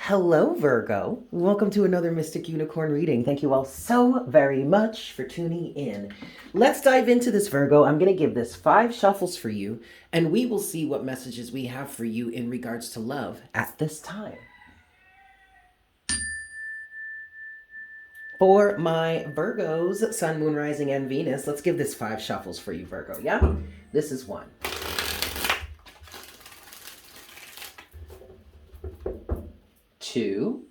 Hello, Virgo. Welcome to another Mystic Unicorn reading. Thank you all so very much for tuning in. Let's dive into this, Virgo. I'm going to give this 5 shuffles for you, and we will see what messages we have for you in regards to love at this time. For my Virgos, Sun, Moon, Rising, and Venus, let's give this 5 shuffles for you, Virgo. Yeah? This is 1. 2.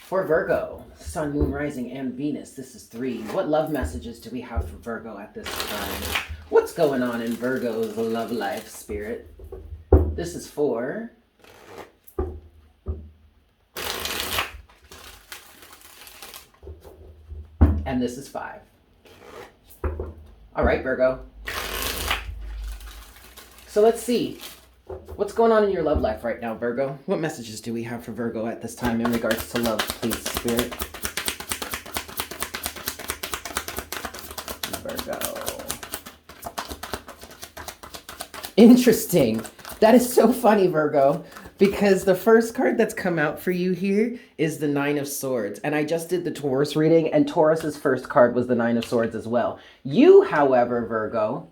'For Virgo, Sun, Moon, Rising, and Venus, this is 3. What love messages do we have for Virgo at this time? What's going on in Virgo's love life, Spirit? This is 4. And this is 5. All right, Virgo. So let's see. What's going on in your love life right now, Virgo? What messages do we have for Virgo at this time in regards to love, please, Spirit? Virgo. Interesting. That is so funny, Virgo, because the first card that's come out for you here is the 9 of Swords. And I just did the Taurus reading, and Taurus's first card was the 9 of Swords as well. You, however, Virgo,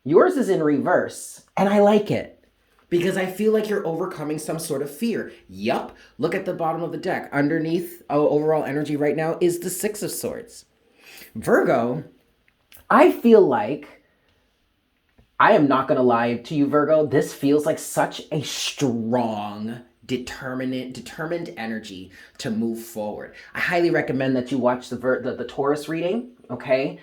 yours is in reverse, and I like it because I feel like you're overcoming some sort of fear. Yup, look at the bottom of the deck. Underneath overall energy right now is the 6 of Swords. Virgo, I feel like, I am not going to lie to you, Virgo, this feels like such a strong, determined energy to move forward. I highly recommend that you watch the Taurus reading, okay?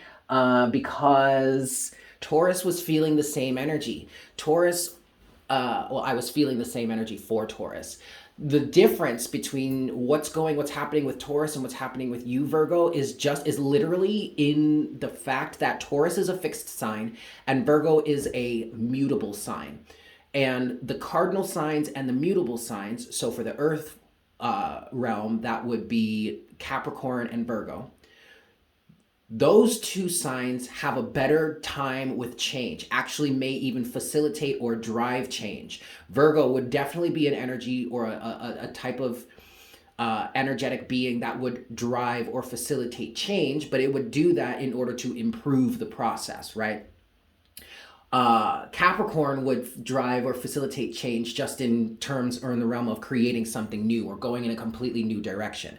Because Taurus was feeling the same energy. I was feeling the same energy for Taurus. The difference between what's happening with Taurus and what's happening with you, Virgo, is literally in the fact that Taurus is a fixed sign and Virgo is a mutable sign. And the cardinal signs and the mutable signs, so for the earth realm, that would be Capricorn and Virgo. Those 2 signs have a better time with change, actually may even facilitate or drive change. Virgo would definitely be an energy or a type of energetic being that would drive or facilitate change, but it would do that in order to improve the process, right? Capricorn would drive or facilitate change just in terms or in the realm of creating something new or going in a completely new direction.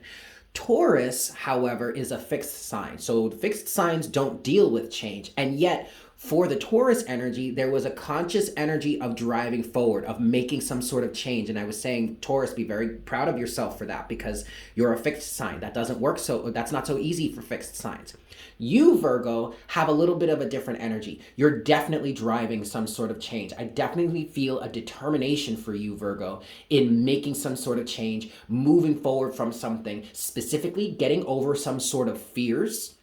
Taurus, however, is a fixed sign. So fixed signs don't deal with change. And yet, for the Taurus energy, there was a conscious energy of driving forward, of making some sort of change. And I was saying, Taurus, be very proud of yourself for that because you're a fixed sign. That's not so easy for fixed signs. You, Virgo, have a little bit of a different energy. You're definitely driving some sort of change. I definitely feel a determination for you, Virgo, in making some sort of change, moving forward from something, specifically getting over some sort of fears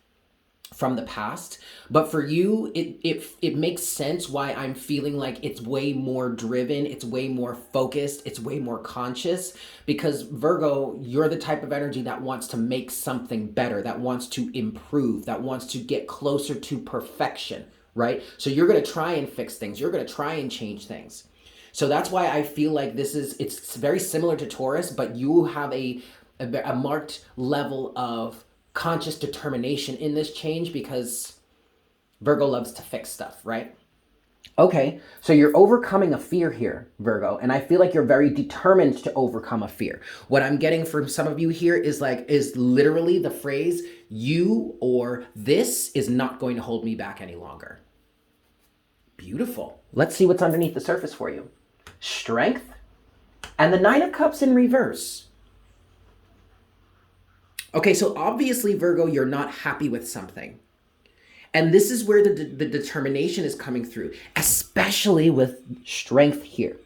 from the past. But for you, it makes sense why I'm feeling like it's way more driven, it's way more focused, it's way more conscious, because Virgo, you're the type of energy that wants to make something better, that wants to improve, that wants to get closer to perfection, right? So you're going to try and fix things, you're going to try and change things. So that's why I feel like it's very similar to Taurus, but you have a marked level of conscious determination in this change because Virgo loves to fix stuff, right? Okay, so you're overcoming a fear here, Virgo, and I feel like you're very determined to overcome a fear. What I'm getting from some of you here is literally the phrase, you or this is not going to hold me back any longer. Beautiful. Let's see what's underneath the surface for you. Strength and the 9 of Cups in reverse. Okay, so obviously, Virgo, you're not happy with something. And this is where the determination is coming through, especially with strength here.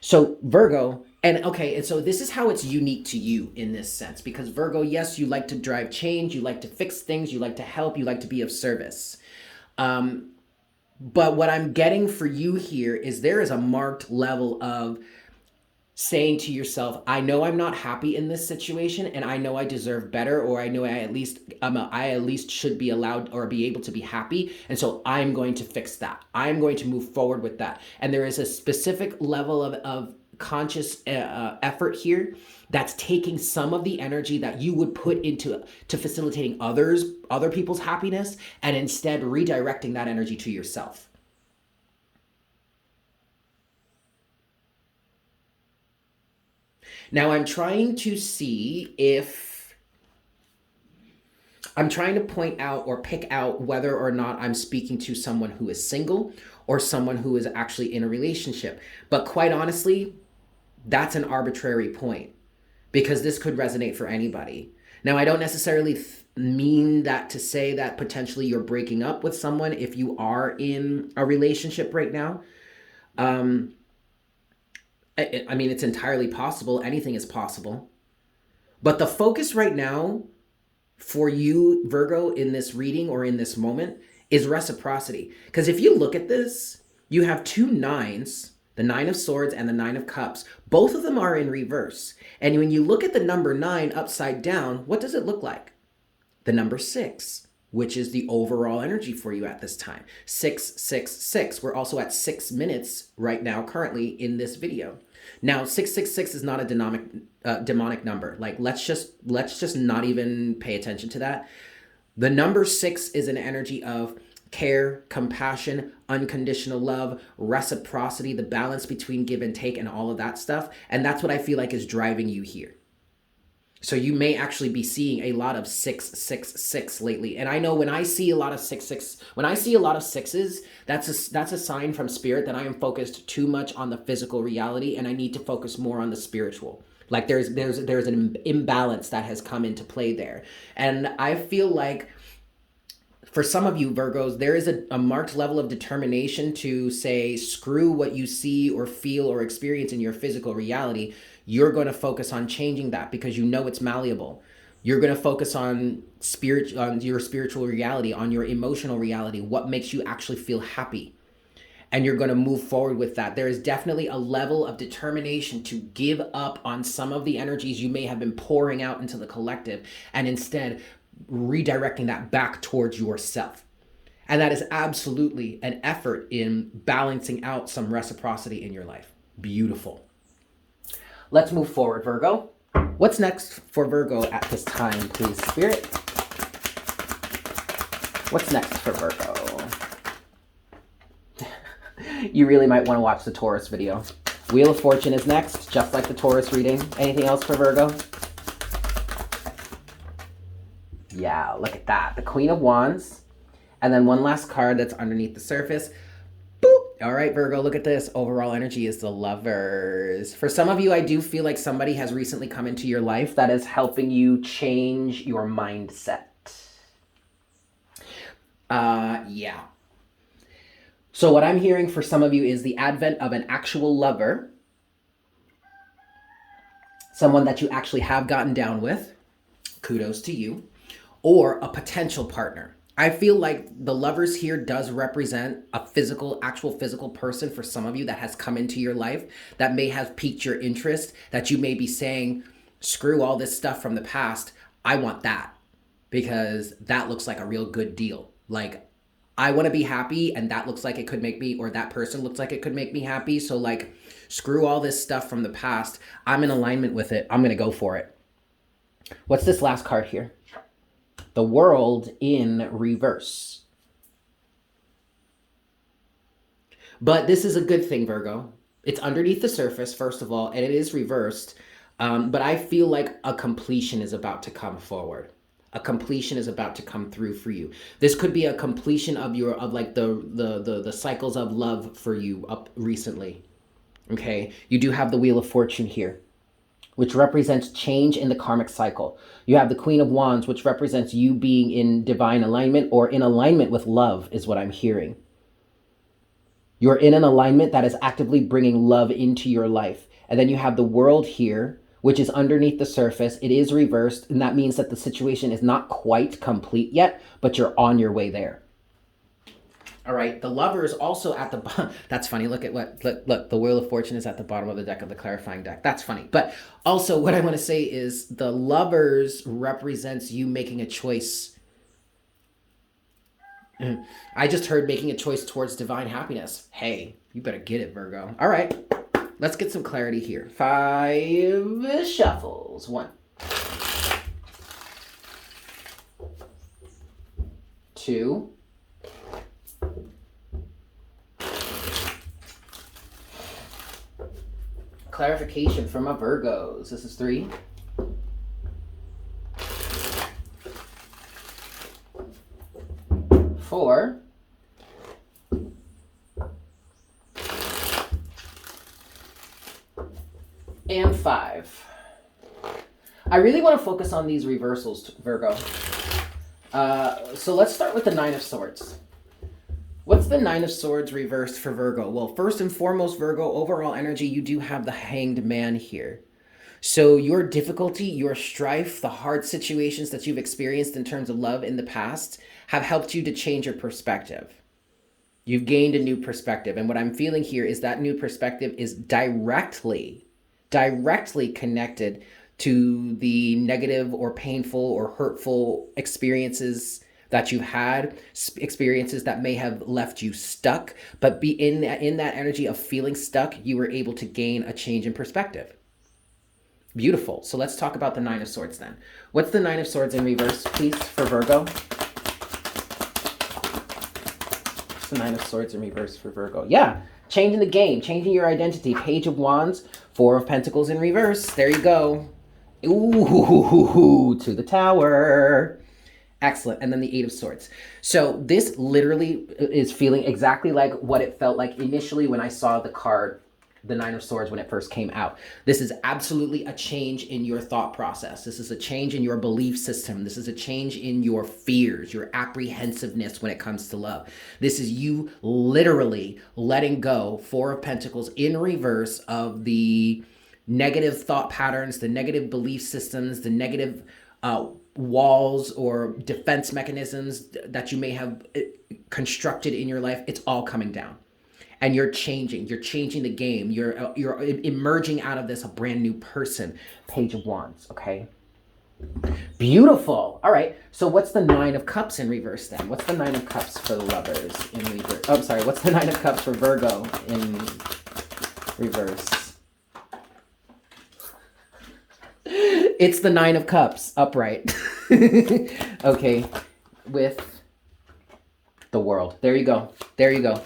So Virgo, and so this is how it's unique to you in this sense, because Virgo, yes, you like to drive change, you like to fix things, you like to help, you like to be of service. But what I'm getting for you here is there is a marked level of saying to yourself, I know I'm not happy in this situation, and I know I deserve better, or I know I at least should be allowed or be able to be happy, and so I'm going to fix that. I'm going to move forward with that. And there is a specific level of conscious effort here that's taking some of the energy that you would put into facilitating other people's happiness, and instead redirecting that energy to yourself. Now I'm trying to point out or pick out whether or not I'm speaking to someone who is single or someone who is actually in a relationship. But quite honestly, that's an arbitrary point, because this could resonate for anybody. Now, I don't necessarily mean that to say that potentially you're breaking up with someone if you are in a relationship right now. I mean, it's entirely possible. Anything is possible. But the focus right now for you, Virgo, in this reading or in this moment is reciprocity. Because if you look at this, you have two nines, the Nine of Swords and the Nine of Cups. Both of them are in reverse. And when you look at the number 9 upside down, what does it look like? The number 6, which is the overall energy for you at this time. 666. We're also at 6 minutes right now, currently in this video. Now, 666 is not a demonic number. Like, let's just not even pay attention to that. The number 6 is an energy of care, compassion, unconditional love, reciprocity, the balance between give and take, and all of that stuff. And that's what I feel like is driving you here. So you may actually be seeing a lot of 666 lately. And I know when I see a lot of 66, when I see a lot of sixes, that's a sign from spirit that I am focused too much on the physical reality, and I need to focus more on the spiritual. Like there's an imbalance that has come into play there. And I feel like for some of you Virgos, there is a marked level of determination to say, screw what you see or feel or experience in your physical reality. You're going to focus on changing that because you know it's malleable. You're going to focus on your spiritual reality, on your emotional reality, what makes you actually feel happy. And you're going to move forward with that. There is definitely a level of determination to give up on some of the energies you may have been pouring out into the collective, and instead redirecting that back towards yourself. And that is absolutely an effort in balancing out some reciprocity in your life. Beautiful. Let's move forward, Virgo. What's next for Virgo at this time, please, Spirit? What's next for Virgo? You really might want to watch the Taurus video. Wheel of Fortune is next, just like the Taurus reading. Anything else for Virgo? Yeah, look at that. The Queen of Wands. And then one last card that's underneath the surface. Boop. All right, Virgo, look at this. Overall energy is the Lovers. For some of you, I do feel like somebody has recently come into your life that is helping you change your mindset. Yeah. So what I'm hearing for some of you is the advent of an actual lover. Someone that you actually have gotten down with. Kudos to you. Or a potential partner. I feel like the Lovers here does represent a actual physical person for some of you that has come into your life that may have piqued your interest, that you may be saying, screw all this stuff from the past. I want that because that looks like a real good deal. Like, I want to be happy, and that looks like it could make me, or that person looks like it could make me happy. So like, screw all this stuff from the past. I'm in alignment with it. I'm going to go for it. What's this last card here? The World in reverse. But this is a good thing, Virgo. It's underneath the surface, first of all, and it is reversed. But I feel like a completion is about to come forward. A completion is about to come through for you. This could be a completion of the cycles of love for you up recently. Okay, you do have the Wheel of Fortune here, which represents change in the karmic cycle. You have the Queen of Wands, which represents you being in divine alignment or in alignment with love, is what I'm hearing. You're in an alignment that is actively bringing love into your life. And then you have the World here, which is underneath the surface. It is reversed, and that means that the situation is not quite complete yet, but you're on your way there. All right, the lover is also at the bottom. That's funny. Look at look, the Wheel of Fortune is at the bottom of the deck of the clarifying deck. That's funny. But also what I want to say is the lovers represents you making a choice. I just heard making a choice towards divine happiness. Hey, you better get it, Virgo. All right, let's get some clarity here. 5 shuffles. 1, 2, clarification from my Virgos. This is 3. 4. And 5. I really want to focus on these reversals, Virgo. So let's start with the 9 of Swords. What's the 9 of Swords reversed for Virgo? Well, first and foremost, Virgo, overall energy, you do have the Hanged Man here. So your difficulty, your strife, the hard situations that you've experienced in terms of love in the past have helped you to change your perspective. You've gained a new perspective. And what I'm feeling here is that new perspective is directly connected to the negative or painful or hurtful experiences that you've had, experiences that may have left you stuck, but be in that energy of feeling stuck, you were able to gain a change in perspective. Beautiful. So let's talk about the 9 of Swords then. What's the 9 of Swords in reverse, please, for Virgo? What's the 9 of Swords in reverse for Virgo? Yeah, changing the game, changing your identity. Page of Wands, 4 of Pentacles in reverse. There you go. Ooh, to the Tower. Excellent. And then the 8 of Swords. So this literally is feeling exactly like what it felt like initially when I saw the card, the 9 of Swords, when it first came out. This is absolutely a change in your thought process. This is a change in your belief system. This is a change in your fears, your apprehensiveness when it comes to love. This is you literally letting go, 4 of Pentacles in reverse, of the negative thought patterns, the negative belief systems, the negative walls or defense mechanisms that you may have constructed in your life. It's all coming down. And you're changing the game. You're emerging out of this a brand new person. Page of Wands, okay? Beautiful. All right. So what's the 9 of Cups in reverse then? What's the 9 of Cups for the lovers in reverse? Oh, I'm sorry. What's the 9 of Cups for Virgo in reverse? It's the 9 of Cups upright. Okay. With the World. There you go. There you go.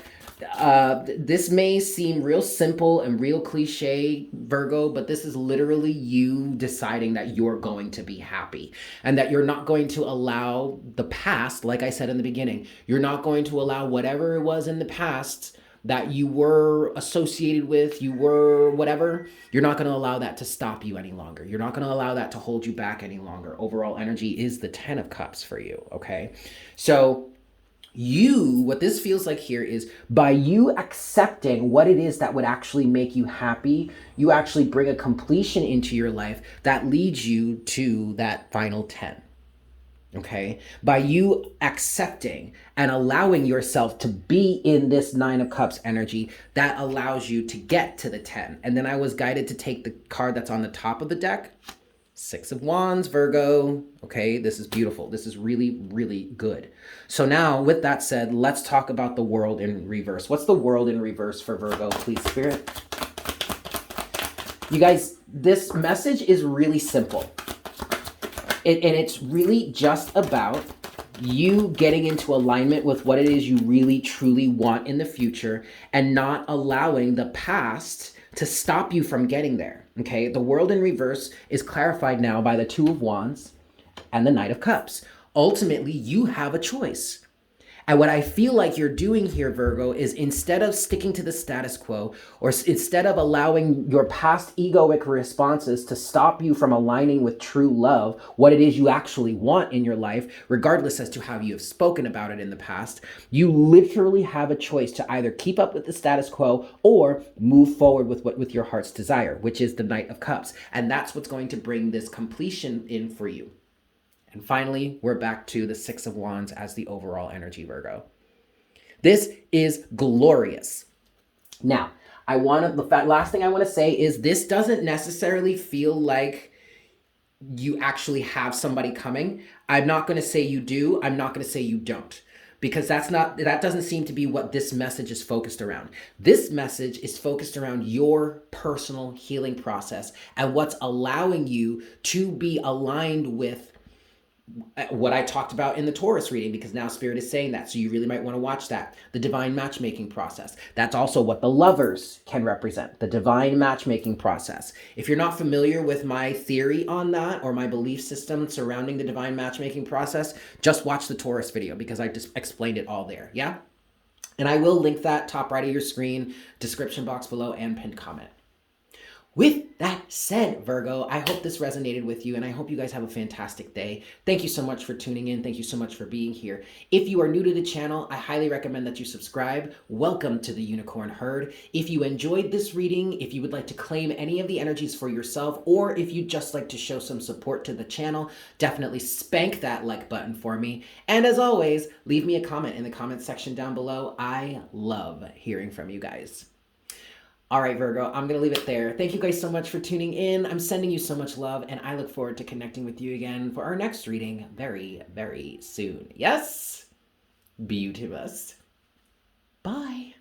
This may seem real simple and real cliche, Virgo, but this is literally you deciding that you're going to be happy and that you're not going to allow the past, like I said in the beginning, you're not going to allow whatever it was in the past that you were associated with, you were whatever, you're not going to allow that to stop you any longer. You're not going to allow that to hold you back any longer. Overall energy is the 10 of Cups for you, okay? So what this feels like here is by you accepting what it is that would actually make you happy, you actually bring a completion into your life that leads you to that final 10. Okay? By you accepting and allowing yourself to be in this 9 of Cups energy, that allows you to get to the 10. And then I was guided to take the card that's on the top of the deck. 6 of Wands, Virgo. Okay, this is beautiful. This is really, really good. So now, with that said, let's talk about the World in reverse. What's the World in reverse for Virgo, please, Spirit? You guys, this message is really simple. And it's really just about you getting into alignment with what it is you really, truly want in the future and not allowing the past to stop you from getting there. Okay, the World in reverse is clarified now by the 2 of Wands and the Knight of Cups. Ultimately, you have a choice. And what I feel like you're doing here, Virgo, is instead of sticking to the status quo, or instead of allowing your past egoic responses to stop you from aligning with true love, what it is you actually want in your life, regardless as to how you have spoken about it in the past, you literally have a choice to either keep up with the status quo or move forward with your heart's desire, which is the Knight of Cups. And that's what's going to bring this completion in for you. And finally, we're back to the 6 of Wands as the overall energy, Virgo. This is glorious. Now, the last thing I want to say is this doesn't necessarily feel like you actually have somebody coming. I'm not going to say you do. I'm not going to say you don't, because that doesn't seem to be what this message is focused around. This message is focused around your personal healing process and what's allowing you to be aligned with what I talked about in the Taurus reading, because now Spirit is saying that. So you really might want to watch that. The divine matchmaking process. That's also what the lovers can represent, the divine matchmaking process. If you're not familiar with my theory on that or my belief system surrounding the divine matchmaking process, just watch the Taurus video because I just explained it all there. Yeah? And I will link that top right of your screen, description box below, and pinned comment. With that said, Virgo, I hope this resonated with you, and I hope you guys have a fantastic day. Thank you so much for tuning in. Thank you so much for being here. If you are new to the channel, I highly recommend that you subscribe. Welcome to the Unicorn Herd. If you enjoyed this reading, if you would like to claim any of the energies for yourself, or if you'd just like to show some support to the channel, definitely spank that like button for me. And as always, leave me a comment in the comment section down below. I love hearing from you guys. All right, Virgo, I'm going to leave it there. Thank you guys so much for tuning in. I'm sending you so much love, and I look forward to connecting with you again for our next reading very, very soon. Yes? Beautiful. Bye.